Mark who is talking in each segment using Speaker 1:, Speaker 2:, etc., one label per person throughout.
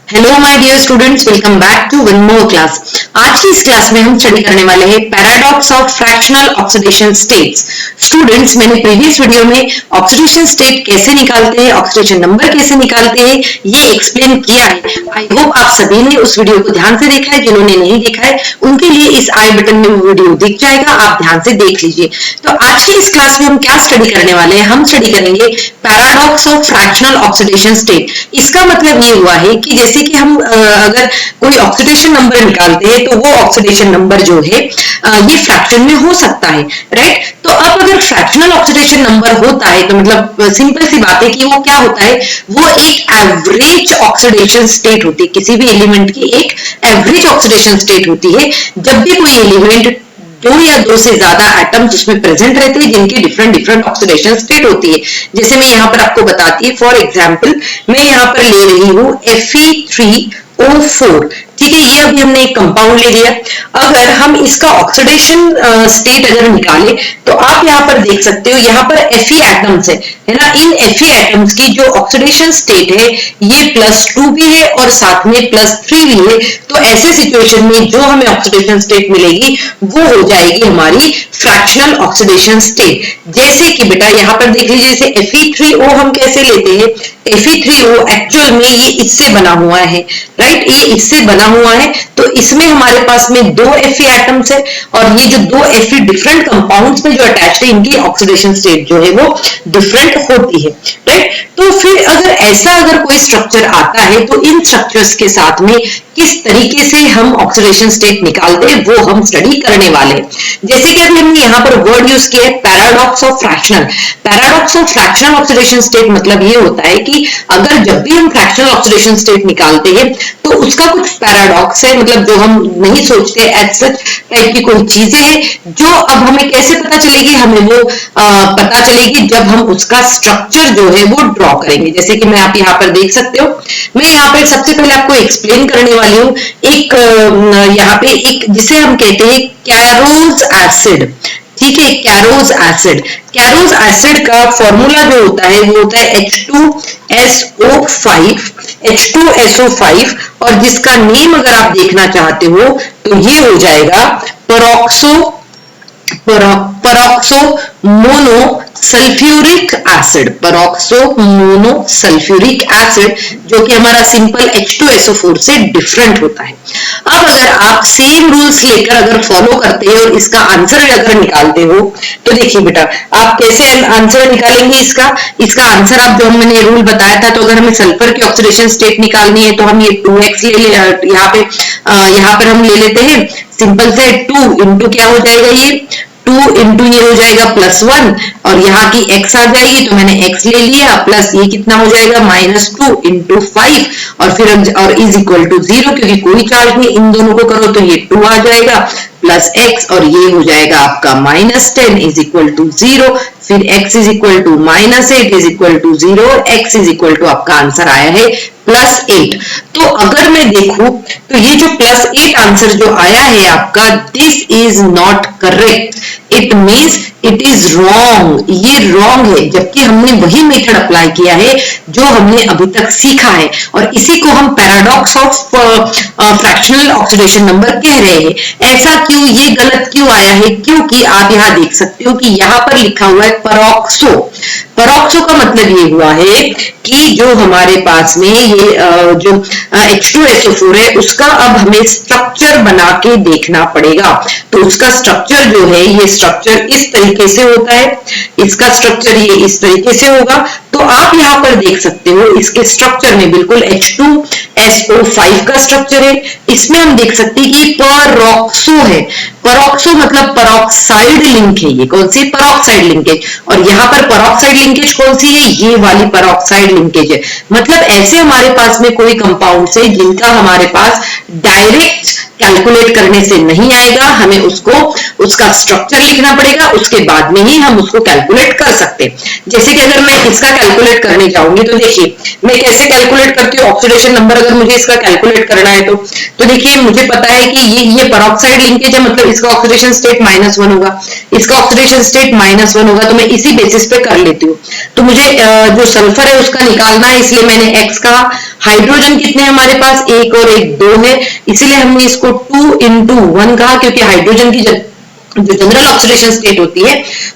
Speaker 1: Hello my dear students, welcome back to one more class. आज की इस class में हम स्टडी करने वाले हैं paradox of fractional oxidation states. Students, मैंने प्रीवियस वीडियो में ऑक्सीडेशन स्टेट कैसे निकालते हैं, ऑक्सीडेशन नंबर कैसे निकालते हैं, ये एक्सप्लेन किया है। आई होप आप सभी ने उस वीडियो को ध्यान से देखा है। जिन्होंने नहीं देखा है उनके लिए इस आई बटन में वो वीडियो दिख जाएगा, आप ध्यान से देख लीजिए। तो आज की इस क्लास में हम क्या स्टडी करने वाले हैं, हम स्टडी करेंगे paradox of fractional oxidation state. इसका मतलब ये हुआ है कि जैसे कि हम अगर कोई ऑक्सीडेशन नंबर निकालते हैं तो वो ऑक्सीडेशन नंबर जो है ये फ्रैक्शन में हो सकता है, राइट। तो अब अगर फ्रैक्शनल ऑक्सीडेशन नंबर होता है तो मतलब सिंपल सी बात है कि वो क्या होता है, वो एक एवरेज ऑक्सीडेशन स्टेट होती है। किसी भी एलिमेंट की एक एवरेज ऑक्सीडेशन स्टेट होती है जब भी कोई एलिमेंट दो या दो से ज्यादा एटम्स उसमें प्रेजेंट रहते हैं जिनकी डिफरेंट डिफरेंट ऑक्सीडेशन स्टेट होती है। जैसे मैं यहाँ पर आपको बताती है, फॉर एग्जांपल मैं यहाँ पर ले रही हूँ Fe3O4, ठीक है। ये अभी हमने एक कंपाउंड ले लिया। अगर हम इसका ऑक्सीडेशन स्टेट अगर निकाले तो आप यहाँ पर देख सकते हो, यहाँ पर Fe एटम्स है ना। इन Fe एटम्स की जो ऑक्सीडेशन स्टेट है ये +2 भी है और साथ में +3 भी है। तो ऐसे सिचुएशन में जो हमें ऑक्सीडेशन स्टेट मिलेगी वो हो जाएगी हमारी फ्रैक्शनल ऑक्सीडेशन स्टेट। जैसे कि बेटा यहाँ पर देख लीजिए, जैसे Fe3O हम कैसे लेते हैं, Fe3O एक्चुअल में ये इससे बना हुआ है, राइट। ये इससे बना हुआ है तो इसमें हमारे पास में दो Fe एटम्स है और ये जो दो Fe डिफरेंट कंपाउंड्स में जो अटैच्ड है इनकी ऑक्सीडेशन स्टेट जो है वो डिफरेंट होती है, राइट। तो फिर अगर कोई स्ट्रक्चर आता है तो इन स्ट्रक्चर्स के साथ में किस तरीके से हम ऑक्सीडेशन स्टेट निकालते हैं वो हम स्टडी करने वाले हैं। जैसे कि अभी हमने यहाँ पर वर्ड यूज किया है paradox of fractional. Paradox of fractional oxidation state मतलब ये होता है कि अगर जब भी हम फ्रैक्शनल ऑक्सीडेशन स्टेट निकालते हैं तो उसका कुछ पैराडॉक्स है, मतलब जो हम नहीं सोचते एज सच टाइप की कोई चीजें हैं जो अब हमें कैसे पता चलेगी, हमें वो पता चलेगी जब हम उसका स्ट्रक्चर जो है वो ड्रॉ करेंगे। जैसे कि मैं आप यहाँ पर देख सकते हो, मैं यहाँ पर सबसे पहले आपको एक्सप्लेन करने वाली हूँ एक यहाँ पे एक जिसे हम कहते हैं कैरोज एसिड, ठीक है। कैरोज एसिड, कैरोज एसिड का फॉर्मूला जो होता है वो होता है H2SO5 और जिसका नेम अगर आप देखना चाहते हो तो ये हो जाएगा परॉक्सो मोनोसल्फ्यूरिक एसिड, परॉक्सो मोनोसल्फ्यूरिक एसिड, जो कि हमारा सिंपल H2SO4 से डिफरेंट होता है। अब अगर आप सेम रूल्स लेकर अगर फॉलो करते हो और इसका आंसर अगर निकालते हो तो देखिए बेटा आप कैसे आंसर निकालेंगे। इसका आंसर आप जो मैंने रूल बताया था, तो अगर हमें सल्फर की ऑक्सीडेशन स्टेट निकालनी है तो हम ये 2x यहाँ पर हम ले लेते हैं सिंपल से 2 इंटू क्या हो जाएगा, ये 2 इंटू ये हो जाएगा +1 और यहाँ की x आ जाएगी तो मैंने x ले लिया, प्लस ये कितना हो जाएगा -2 इंटू 5 और फिर और इज इक्वल टू 0, क्योंकि कोई चार्ज नहीं, इन दोनों को करो तो ये 2 आ जाएगा प्लस x और ये हो जाएगा आपका -10 इज इक्वल टू 0, फिर x is equal to -8 is equal to 0 और x इज इक्वल टू आपका आंसर आया है +8। तो अगर मैं देखूं तो ये जो +8 आंसर जो आया है आपका, this is not correct, it means it is wrong, ये रॉन्ग है। जबकि हमने वही मेथड अप्लाई किया है जो हमने अभी तक सीखा है और इसी को हम paradox of fractional oxidation number कह रहे हैं। ऐसा क्यों, ये गलत क्यों आया है, क्योंकि आप यहाँ देख सकते हो कि यहाँ पर लिखा हुआ है परॉक्सो। परॉक्सो का मतलब ये हुआ है कि जो हमारे पास में ये जो H2SO4 है उसका अब हमें स्ट्रक्चर बना के देखना पड़ेगा। तो उसका स्ट्रक्चर जो है, ये स्ट्रक्चर इस तरीके से होता है, इसका स्ट्रक्चर ये इस तरीके से होगा। तो आप यहाँ पर देख सकते हो इसके स्ट्रक्चर में बिल्कुल H2SO5 का स्ट्रक्चर है। इसमें हम देख सकते हैं कि परॉक्सो है, परॉक्सो मतलब परॉक्साइड लिंक है। ये कौन सी, परॉक्साइड लिंकेज, और यहाँ पर परॉक्साइड लिंकेज कौन सी है, ये वाली परॉक्साइड लिंकेज है। मतलब ऐसे हमारे पास में कोई कंपाउंड है जिनका हमारे पास डायरेक्ट कैलकुलेट करने से नहीं आएगा, हमें उसको उसका स्ट्रक्चर लिखना पड़ेगा, उसके बाद में ही हम उसको कैलकुलेट कर सकते हैं। जैसे कि अगर मैं इसका कैलकुलेट करने जाऊंगी तो देखिए मैं कैसे कैलकुलेट करती हूँ ऑक्सीडेशन नंबर, अगर मुझे इसका कैलकुलेट करना है तो देखिए मुझे पता है कि ये पेरोक्साइड लिंकेज है, मतलब इसका ऑक्सीडेशन स्टेट -1 होगा, इसका ऑक्सीडेशन स्टेट -1 होगा, तो मैं इसी बेसिस पे कर लेती हूँ। तो मुझे जो सल्फर है उसका निकालना है, इसलिए मैंने एक्स कहा। हाइड्रोजन कितने हमारे पास, 1 और 1 2 है, इसीलिए हमने इसको 2 × 1 कहा, क्योंकि हाइड्रोजन की जो जनरल ऑक्सीडेशन स्टेट होती है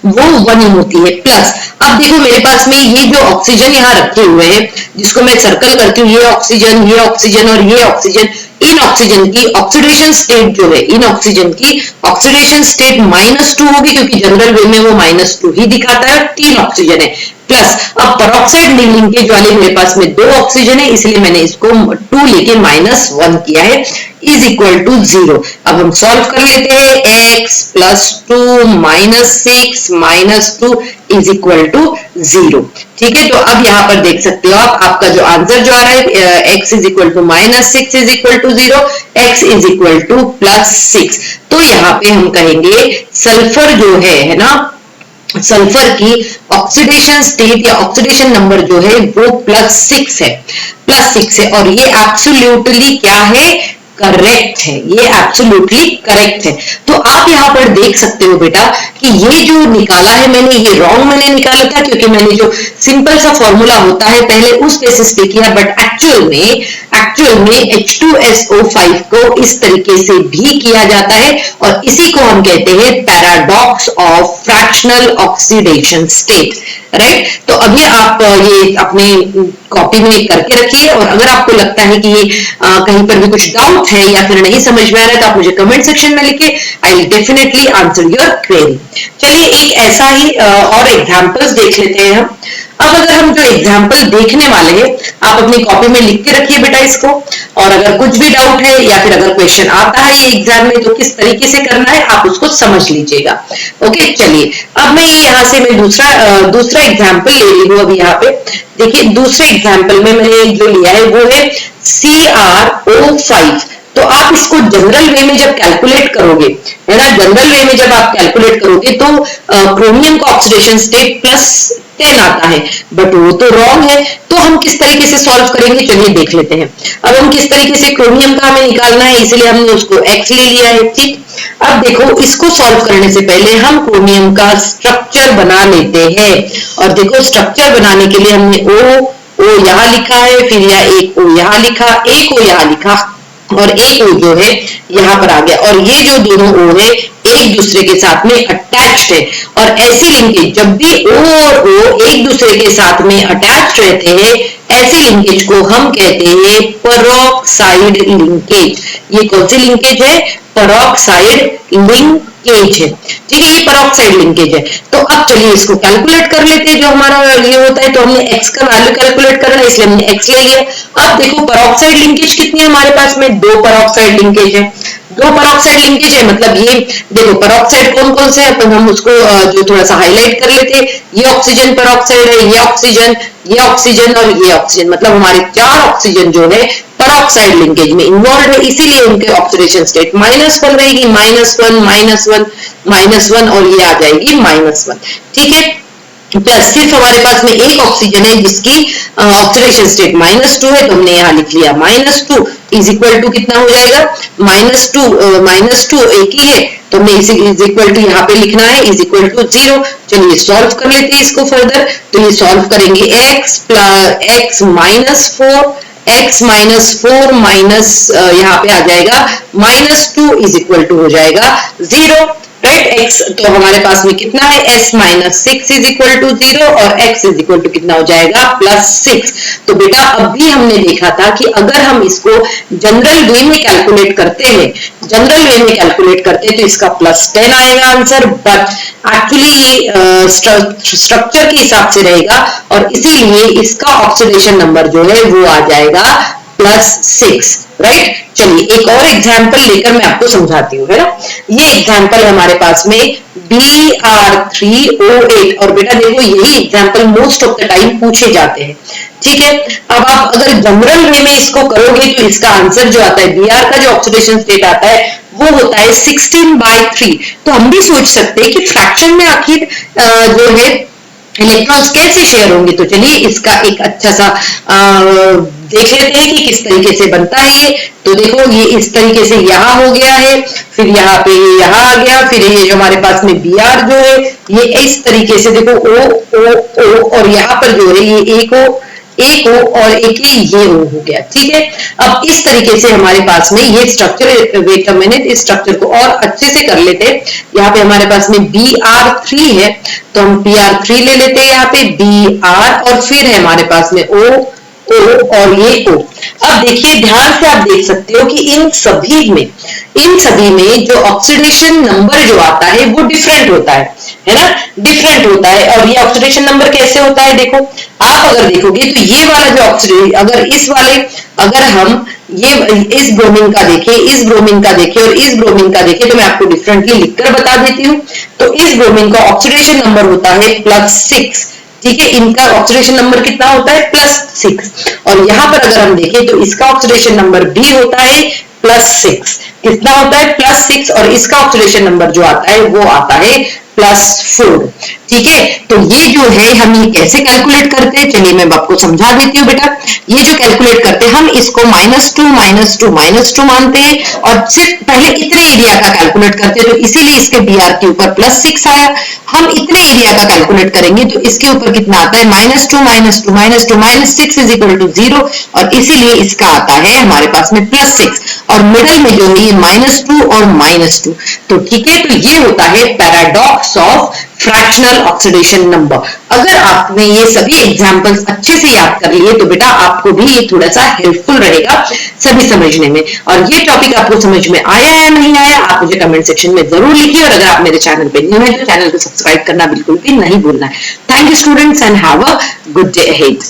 Speaker 1: वो 1 ही होती है। प्लस अब देखो मेरे पास में ये जो ऑक्सीजन यहाँ रखे हुए हैं, जिसको मैं सर्कल करती हूँ, ये ऑक्सीजन, ये ऑक्सीजन और ये ऑक्सीजन, इन ऑक्सीजन की ऑक्सीडेशन स्टेट जो है, इन ऑक्सीजन की ऑक्सीडेशन स्टेट -2 होगी, क्योंकि जनरल वे में वो -2 ही दिखाता है, 3 ऑक्सीजन है। प्लस अब पेरोक्साइड लिंकेज वाले मेरे पास में 2 ऑक्सीजन है, इसलिए मैंने इसको 2 लेके -1 किया है, इज इक्वल टू 0। अब हम सॉल्व कर लेते हैं, x + 2 - 6 - 2 इज इक्वल टू 0। ठीक है, तो अब यहाँ पर देख सकते हो आप, आपका जो आंसर जो आ रहा है x = -6 is equal to 0, x is equal to +6। तो यहाँ पे हम कहेंगे सल्फर जो है ना, सल्फर की ऑक्सीडेशन स्टेट या ऑक्सीडेशन नंबर जो है वो +6 है, +6 है, और ये एब्सोल्युटली क्या है, करेक्ट है, ये एब्सोल्युटली करेक्ट है। तो आप यहाँ पर देख सकते हो बेटा कि ये जो निकाला है मैंने, ये रॉन्ग मैंने निकाला था, क्योंकि मैंने जो सिंपल सा फॉर्मूला होता है पहले उस बेसिस पे किया, बट एक्चुअल में H2SO5 को इस तरीके से भी किया जाता है, और इसी को हम कहते हैं paradox of fractional oxidation state, right. तो अभी आप ये अपने कॉपी में करके रखिए, और अगर आपको लगता है कि ये कहीं पर भी कुछ डाउट है या फिर नहीं समझ में आ रहा है तो आप मुझे कमेंट सेक्शन में लिखिए, I will definitely answer your query. चलिए एक ऐसा ही और एग्जांपल्स देख लेते हैं हम। अब अगर हम जो एग्जाम्पल देखने वाले हैं, आप अपनी कॉपी में लिख के रखिए बेटा इसको, और अगर कुछ भी डाउट है या फिर अगर क्वेश्चन आता है ये एग्जाम में तो किस तरीके से करना है आप उसको समझ लीजिएगा। ओके, चलिए अब मैं यहाँ से मैं दूसरा एग्जाम्पल ले रही हूँ। अभी यहाँ पे देखिए दूसरे एग्जाम्पल में मैंने जो लिया है वो है CrO5। तो आप इसको जनरल वे में जब कैलकुलेट करोगे, है ना, जनरल वे में जब आप कैलकुलेट करोगे तो क्रोमियम का ऑक्सीडेशन स्टेट +10 आता है, बट वो तो रॉन्ग है। तो हम किस तरीके से सॉल्व करेंगे, चलिए देख लेते हैं। अब हम किस तरीके से, क्रोमियम का हमें निकालना है, इसलिए हमने उसको x ले लिया है। ठीक, अब देखो इसको सॉल्व करने से पहले हम क्रोमियम का स्ट्रक्चर बना लेते हैं, और देखो स्ट्रक्चर बनाने के लिए हमने O यहाँ लिखा है, फिर यहाँ एक O यहाँ लिखा, एक O यहाँ लिखा, और एक O जो है यहाँ पर आ गया, और ये जो दोनों O है एक दूसरे के साथ में अटैच्ड है। और ऐसी लिंकेज, जब भी O और O एक दूसरे के साथ में अटैच्ड रहते हैं, ऐसी लिंकेज को हम कहते हैं पेरोक्साइड लिंकेज। ये कौन सी लिंकेज है, पेरोक्साइड लिंकेज है। ठीक है, ये पेरोक्साइड लिंकेज है। तो अब चलिए इसको कैलकुलेट कर लेते हैं। जो हमारा ये होता है, तो हमने x का वैल्यू कैलकुलेट करना है, इसलिए हमने x ले लिया। अब देखो पेरोक्साइड लिंकेज कितनी है हमारे पास में, 2 पेरोक्साइड लिंकेज है, 2 पेरोक्साइड लिंकेज है। मतलब ये देखो पेरोक्साइड कौन कौन से है, तो हम उसको जो थोड़ा सा हाईलाइट कर लेते हैं। ये ऑक्सीजन पेरोक्साइड है, ये ऑक्सीजन, ये ऑक्सीजन और ये ऑक्सीजन, मतलब हमारे 4 ऑक्सीजन जो है पेरोक्साइड लिंकेज में इन्वॉल्व है, इसीलिए उनके ऑक्सीडेशन स्टेट -1 रहेगी, -1 -1 और ये आ जाएगी -1। ठीक है, प्लस सिर्फ हमारे पास में एक ऑक्सीजन है जिसकी ऑक्सीडेशन स्टेट -2 है, तो हमने यहाँ लिख लिया -2 इज इक्वल टू कितना हो जाएगा, -2 एक ही है, तो हमें इज इक्वल टू यहाँ पे लिखना है, इज इक्वल टू 0। चलिए सॉल्व कर लेते हैं इसको फर्दर। तो ये सॉल्व करेंगे x -4 माइनस यहाँ पे आ जाएगा -2 इज इक्वल टू हो जाएगा 0, राइट। x तो हमारे पास में कितना है, s -6 इज इक्वल टू 0, और x इज इक्वल टू कितना हो जाएगा, +6। तो बेटा अभी हमने देखा था कि अगर हम इसको जनरल वे में कैलकुलेट करते हैं, तो इसका +10 आएगा आंसर, बट एक्चुअली स्ट्रक्चर के हिसाब से रहेगा, और इसीलिए इसका ऑक्सीडेशन नंबर जो है वो आ जाएगा +6, राइट। चलिए एक और एग्जाम्पल लेकर मैं आपको समझाती हूँ, है ना। ये एग्जाम्पल हमारे पास में Br3O8, और बेटा देखो यही example most of the time पूछे जाते हैं, ठीक है। अब आप अगर जनरल वे में इसको करोगे तो इसका आंसर जो आता है, Br का जो ऑक्सीडेशन स्टेट आता है वो होता है 16/3। तो हम भी सोच सकते हैं कि फ्रैक्शन में आखिर जो है इलेक्ट्रॉन्स कैसे शेयर होंगे। तो चलिए इसका एक अच्छा सा देख लेते हैं कि किस तरीके से बनता है ये। तो देखो ये इस तरीके से यहाँ हो गया है, फिर यहाँ पे ये यहाँ आ गया, फिर ये जो हमारे पास में Br जो है ये इस तरीके से देखो O O O, और यहाँ पर जो है ये एक O और एक ये O हो गया, ठीक है। अब इस तरीके से हमारे पास में ये स्ट्रक्चर, वेट अ मिनट, इस स्ट्रक्चर को और अच्छे से कर लेते हैं। यहाँ पे हमारे पास में Br3 है तो हम Br3 ले लेते हैं, यहाँ पे Br और फिर है हमारे पास में O O और ये O। अब देखिए ध्यान से आप देख सकते हो कि इन सभी में जो ऑक्सीडेशन नंबर जो आता है वो डिफरेंट होता है ना, डिफरेंट होता है। और ये ऑक्सीडेशन नंबर कैसे होता है, देखो आप अगर देखोगे तो ये वाला जो ऑक्सीडेशन, अगर हम ये इस ब्रोमीन का देखें, इस ब्रोमीन का देखें और इस ब्रोमीन का देखें, तो मैं आपको डिफरेंटली लिखकर बता देती हूँ। तो इस ब्रोमीन का ऑक्सीडेशन नंबर होता है +6, ठीक है। इनका ऑक्सीडेशन नंबर कितना होता है, +6। और यहाँ पर अगर हम देखें तो इसका ऑक्सीडेशन नंबर भी होता है +6, कितना होता है +6, और इसका ऑक्सीडेशन नंबर जो आता है वो आता है +4, ठीक है। तो ये जो है हम ये कैसे कैलकुलेट करते हैं, चलिए मैं आपको समझा देती हूँ बेटा। ये जो कैलकुलेट करते हैं हम इसको -2 मानते हैं और सिर्फ पहले इतने एरिया का कैलकुलेट करते हैं, तो इसीलिए इसके Br के ऊपर +6 आया। हम इतने एरिया का कैलकुलेट करेंगे तो इसके ऊपर कितना आता है, -2 -6 = 0, और इसीलिए इसका आता है हमारे पास में +6, और मिडिल में जो है ये -2 और -2। तो ठीक है, तो ये होता है paradox of fractional oxidation number. अगर आपने ये सभी एग्जांपल्स अच्छे से याद कर लिए तो बेटा आपको भी ये थोड़ा सा हेल्पफुल रहेगा सभी समझने में। और ये टॉपिक आपको समझ में आया या नहीं आया आप मुझे कमेंट सेक्शन में जरूर लिखिए, और अगर आप मेरे चैनल पे न्यू हैं तो चैनल को सब्सक्राइब करना बिल्कुल भी नहीं भूलना है। Thank you students and have a good day ahead.